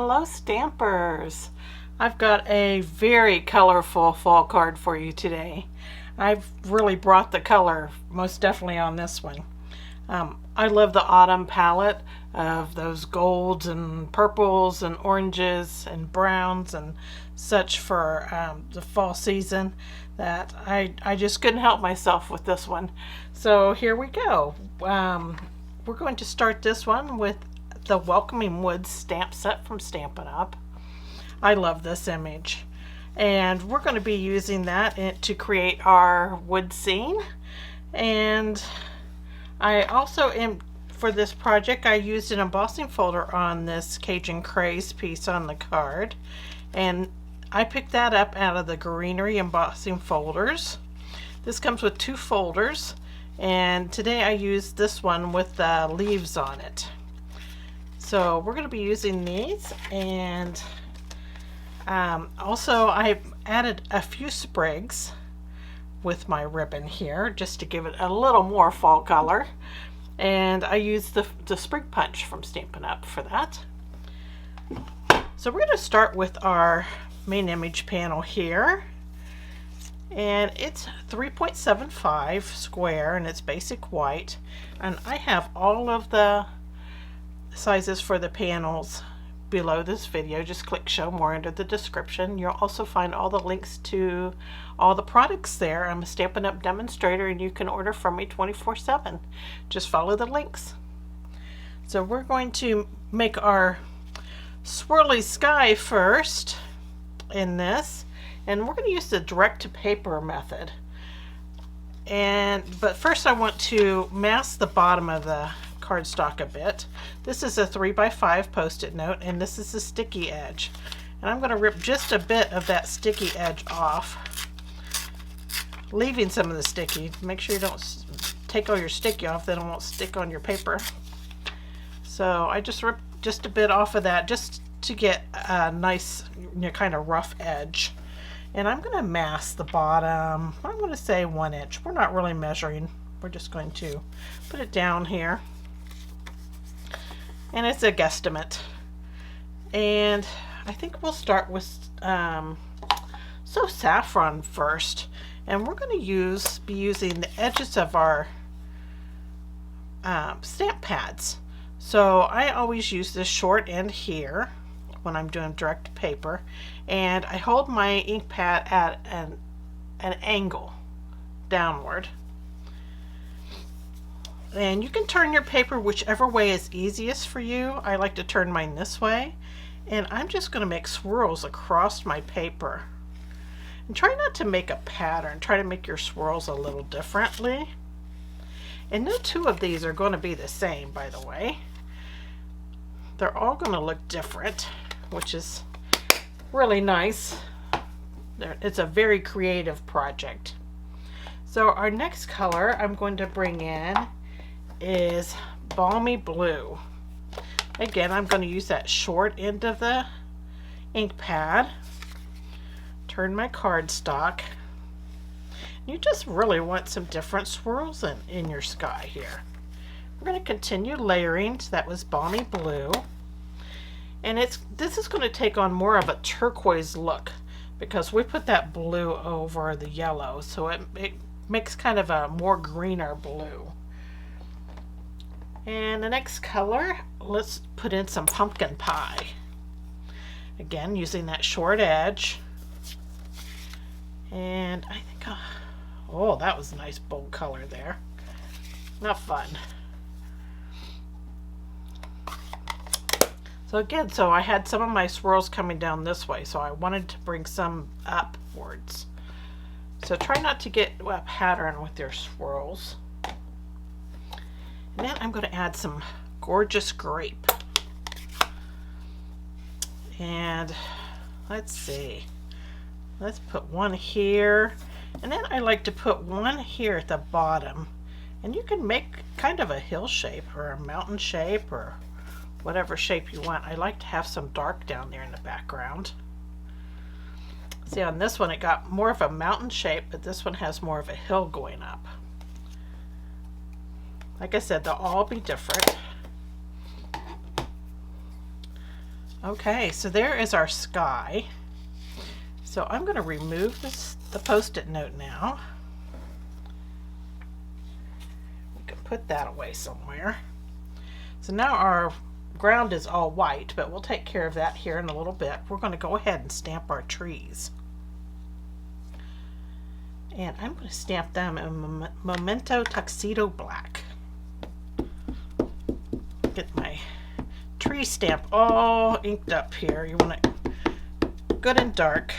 Hello Stampers! I've got a very colorful fall card for you today. I've really brought the color most definitely on this one. I love the autumn palette of those golds and purples and oranges and browns and such for the fall season that I just couldn't help myself with this one. So here we go. We're going to start this one with the Welcoming Woods stamp set from Stampin' Up. I love this image. And we're going to be using that to create our wood scene. And I also for this project, I used an embossing folder on this Cajun Craze piece on the card. And I picked that up out of the greenery embossing folders. This comes with 2 folders. And today I used this one with the leaves on it. So we're going to be using these, and also I added a few sprigs with my ribbon here just to give it a little more fall color, and I used the Sprig punch from Stampin' Up for that. So we're going to start with our main image panel here, and it's 3.75 square and it's basic white, and I have all of the sizes for the panels below this video. Just click show more under the description. You'll also find all the links to all the products there. I'm a Stampin' Up demonstrator and you can order from me 24/7. Just follow the links. So we're going to make our swirly sky first in this, and we're going to use the direct to paper method. But first I want to mask the bottom of the cardstock a bit. This is a 3x5 post-it note, and this is the sticky edge. And I'm going to rip just a bit of that sticky edge off, leaving some of the sticky. Make sure you don't take all your sticky off, then it won't stick on your paper. So I just ripped just a bit off of that just to get a nice, kind of rough edge. And I'm going to mask the bottom. I'm going to say 1 inch. We're not really measuring. We're just going to put it down here. And it's a guesstimate. And I think we'll start with Saffron first. And we're going to be using the edges of our stamp pads. So I always use this short end here when I'm doing direct paper, and I hold my ink pad at an angle downward. And you can turn your paper whichever way is easiest for you. I like to turn mine this way, and I'm just going to make swirls across my paper. And try not to make a pattern. Try to make your swirls a little differently. And no 2 of these are going to be the same, by the way. They're all going to look different, which is really nice. It's a very creative project. So our next color I'm going to bring in is Balmy Blue. Again, I'm going to use that short end of the ink pad. Turn my cardstock. You just really want some different swirls in your sky here. We're going to continue layering. So that was Balmy Blue. And this is going to take on more of a turquoise look because we put that blue over the yellow, so it makes kind of a more greener blue. And the next color, let's put in some pumpkin pie. Again, using that short edge. And I think, oh, that was a nice bold color there. Not fun. So again, I had some of my swirls coming down this way, so I wanted to bring some upwards. So try not to get a pattern with your swirls. And then I'm going to add some gorgeous grape. And let's see. Let's put one here. And then I like to put one here at the bottom. And you can make kind of a hill shape or a mountain shape or whatever shape you want. I like to have some dark down there in the background. See, on this one it got more of a mountain shape, but this one has more of a hill going up. Like I said, they'll all be different. Okay, so there is our sky. So I'm going to remove the Post-it note now. We can put that away somewhere. So now our ground is all white, but we'll take care of that here in a little bit. We're going to go ahead and stamp our trees. And I'm going to stamp them in Memento Tuxedo Black. Get my tree stamp all inked up here. You want it good and dark.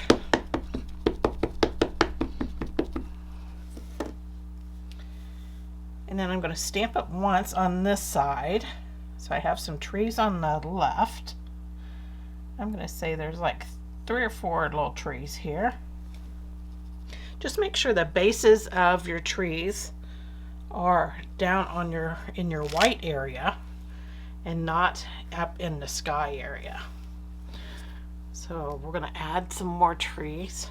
And then I'm going to stamp it once on this side. So I have some trees on the left. I'm going to say there's like 3 or 4 little trees here. Just make sure the bases of your trees are down on in your white area and not up in the sky area. So we're going to add some more trees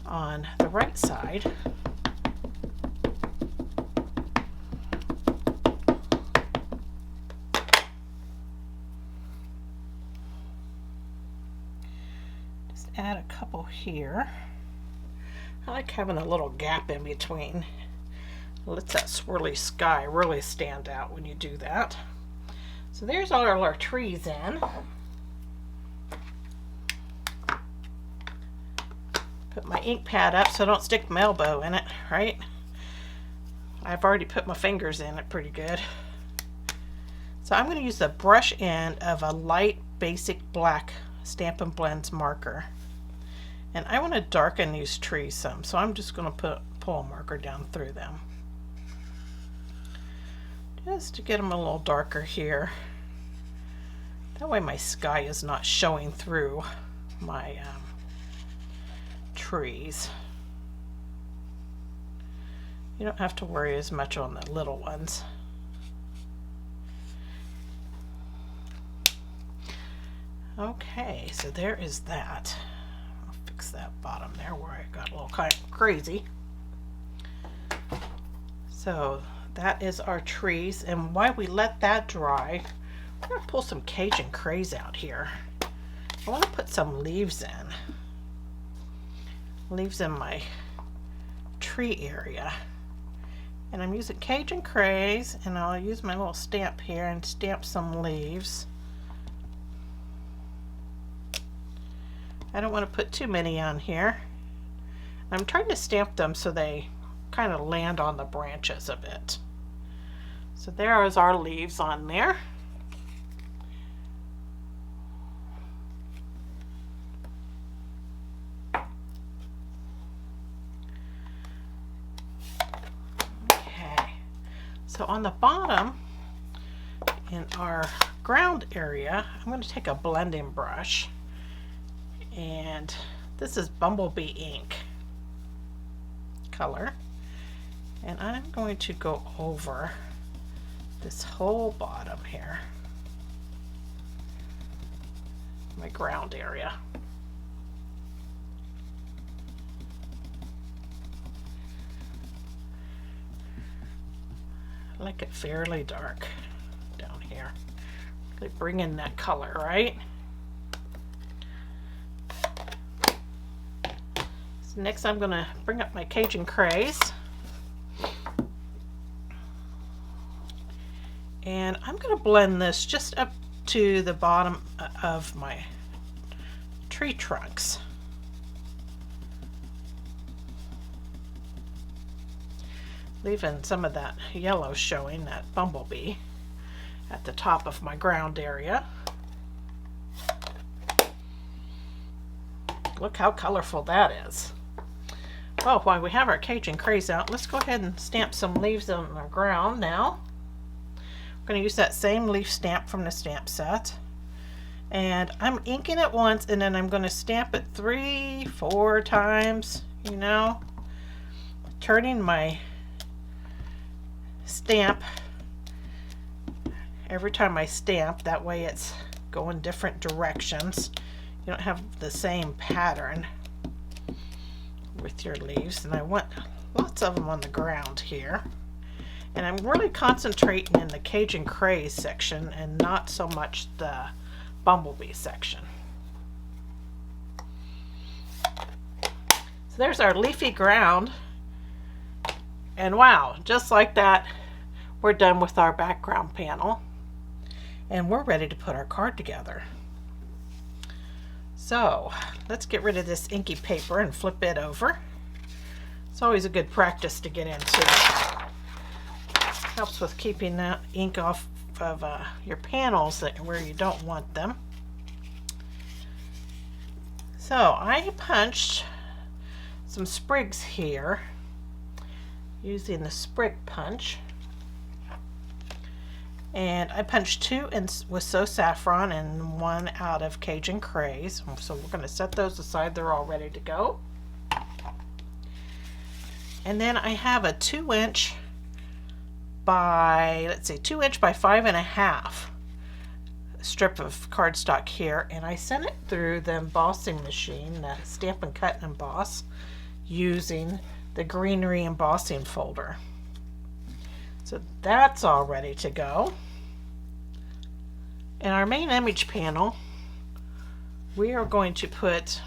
on the right side. Just add a couple here. I like having a little gap in between. It lets that swirly sky really stand out when you do that. So there's all our trees in. Put my ink pad up so I don't stick my elbow in it, right? I've already put my fingers in it pretty good. So I'm going to use the brush end of a light basic black Stampin' Blends marker. And I want to darken these trees some, so I'm just going to pull a marker down through them. Just to get them a little darker here. That way my sky is not showing through my trees. You don't have to worry as much on the little ones. Okay, so there is that. I'll fix that bottom there where I got a little kind of crazy. So that is our trees, and while we let that dry, we're going to pull some Cajun Craze out here. I want to put some leaves in. Leaves in my tree area. And I'm using Cajun Craze, and I'll use my little stamp here and stamp some leaves. I don't want to put too many on here. I'm trying to stamp them so they kind of land on the branches a bit. So there is our leaves on there. Okay, so on the bottom in our ground area, I'm going to take a blending brush, and this is Bumblebee ink color, and I'm going to go over this whole bottom here, my ground area. I like it fairly dark down here. Really bring in that color, right? So next I'm going to bring up my Cajun Craze. And I'm going to blend this just up to the bottom of my tree trunks. Leaving some of that yellow showing, that bumblebee, at the top of my ground area. Look how colorful that is. Well, while we have our Cajun Craze out, let's go ahead and stamp some leaves on our ground now. I'm going to use that same leaf stamp from the stamp set, and I'm inking it once, and then I'm going to stamp it 3-4 times, you know, turning my stamp every time I stamp. That way it's going different directions. You don't have the same pattern with your leaves, and I want lots of them on the ground here. And I'm really concentrating in the Cajun Craze section and not so much the bumblebee section. So there's our leafy ground. And wow, just like that, we're done with our background panel. And we're ready to put our card together. So let's get rid of this inky paper and flip it over. It's always a good practice to get into. Helps with keeping that ink off of your panels where you don't want them. So I punched some sprigs here using the Sprig punch. And I punched 2 with Saffron and 1 out of Cajun Craze. So we're going to set those aside. They're all ready to go. And then I have a 2-inch by, let's see, 2-inch by 5.5 strip of cardstock here. And I sent it through the embossing machine, the Stampin' Cut and Emboss, using the greenery embossing folder. So that's all ready to go. In our main image panel, we are going to put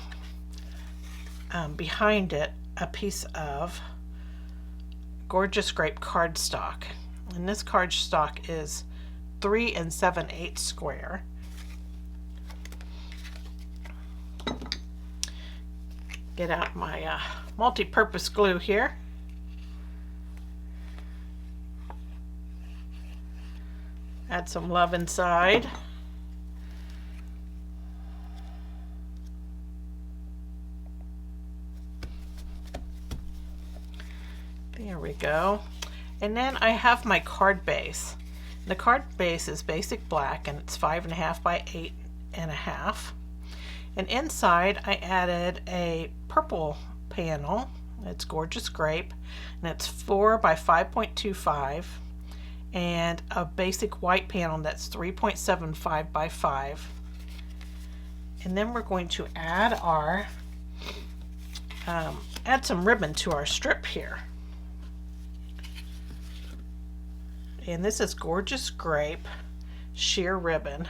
behind it a piece of gorgeous Grape cardstock. And this cardstock is 3 7/8 square. Get out my multi-purpose glue here. Add some love inside. There we go. And then I have my card base. The card base is basic black and it's 5.5 by 8.5. And inside I added a purple panel. It's gorgeous Grape and it's 4 by 5.25. And a basic white panel that's 3.75 by 5. And then we're going to add our add some ribbon to our strip here. And this is gorgeous Grape sheer ribbon.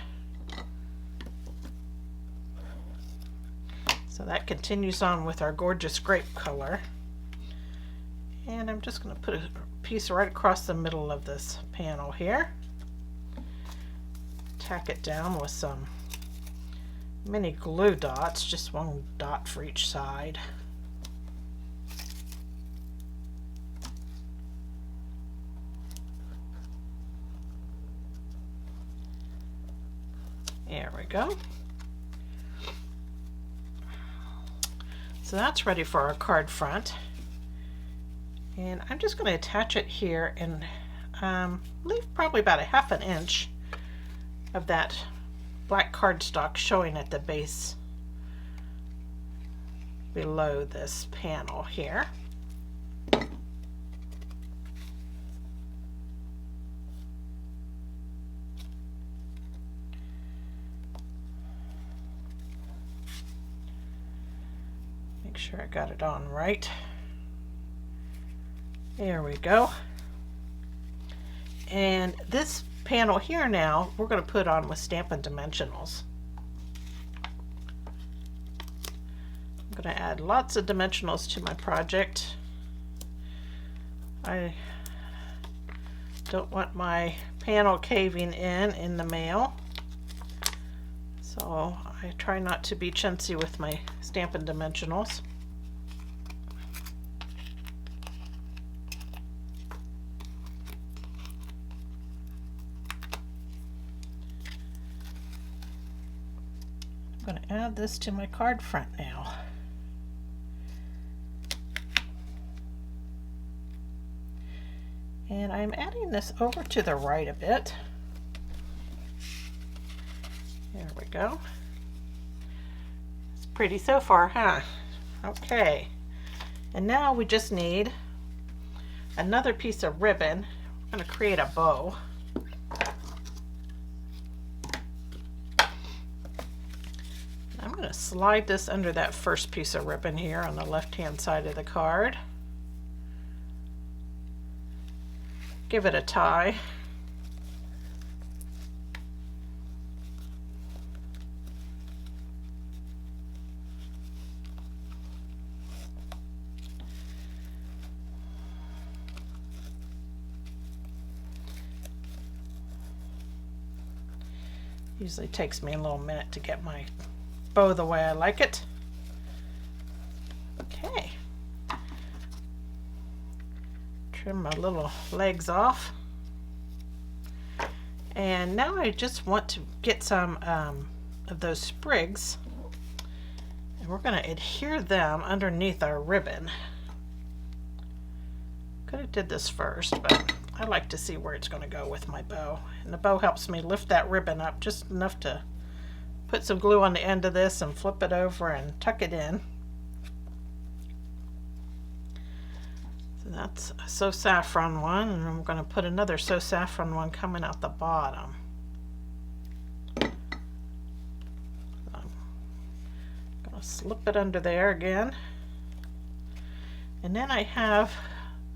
So that continues on with our gorgeous Grape color. And I'm just going to put a piece right across the middle of this panel here. Tack it down with some mini glue dots, just 1 dot for each side. There we go. So that's ready for our card front. And I'm just going to attach it here and leave probably about 1/2 inch of that black cardstock showing at the base below this panel here. Make sure I got it on right. There we go. And this panel here now, we're going to put on with Stampin' Dimensionals. I'm going to add lots of dimensionals to my project. I don't want my panel caving in the mail, so I try not to be chintzy with my Stampin' Dimensionals. I'm going to add this to my card front now. And I'm adding this over to the right a bit. There we go. It's pretty so far, huh? Okay. And now we just need another piece of ribbon. I'm going to create a bow. I'm going to slide this under that first piece of ribbon here on the left-hand side of the card. Give it a tie. Usually takes me a little minute to get my bow the way I like it. Okay. Trim my little legs off. And now I just want to get some of those sprigs, and we're going to adhere them underneath our ribbon. Could have did this first, but I like to see where it's going to go with my bow. And the bow helps me lift that ribbon up just enough to put some glue on the end of this and flip it over and tuck it in. So that's a So Saffron one, and I'm going to put another So Saffron one coming out the bottom. So I'm going to slip it under there again. And then I have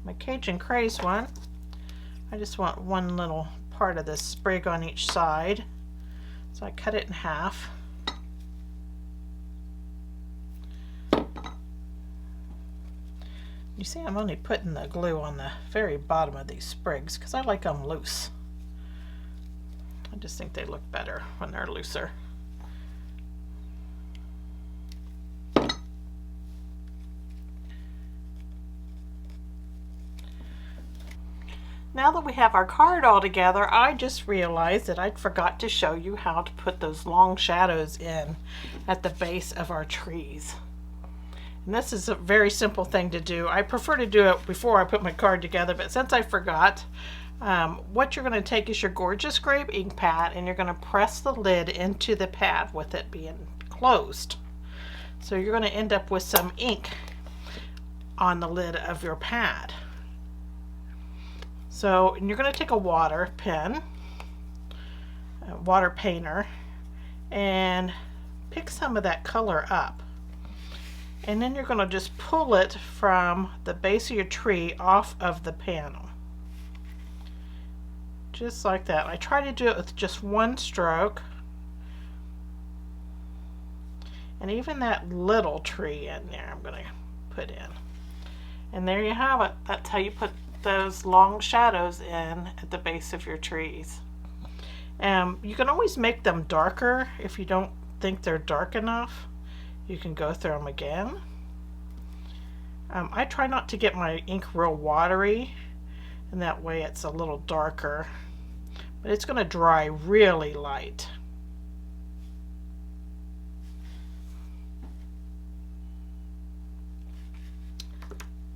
my Cajun Craze one. I just want one little part of this sprig on each side. So I cut it in half. You see, I'm only putting the glue on the very bottom of these sprigs because I like them loose. I just think they look better when they're looser. Now that we have our card all together, I just realized that I'd forgot to show you how to put those long shadows in at the base of our trees. And this is a very simple thing to do. I prefer to do it before I put my card together, but since I forgot, what you're going to take is your gorgeous Grape ink pad, and you're going to press the lid into the pad with it being closed. So you're going to end up with some ink on the lid of your pad. So, and you're going to take a water pen, a water painter, and pick some of that color up. And then you're going to just pull it from the base of your tree off of the panel. Just like that. I try to do it with just one stroke. And even that little tree in there I'm going to put in. And there you have it. That's how you put those long shadows in at the base of your trees. You can always make them darker if you don't think they're dark enough. You can go through them again. I try not to get my ink real watery, and that way it's a little darker, but it's going to dry really light.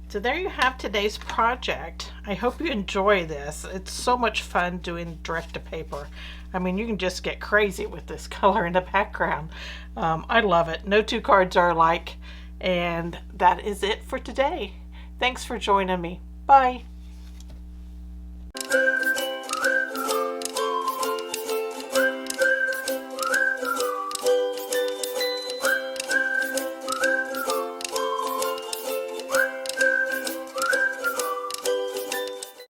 So there you have today's project. I hope you enjoy this. It's so much fun doing direct to paper. I mean, you can just get crazy with this color in the background. I love it. No two cards are alike. And that is it for today. Thanks for joining me. Bye.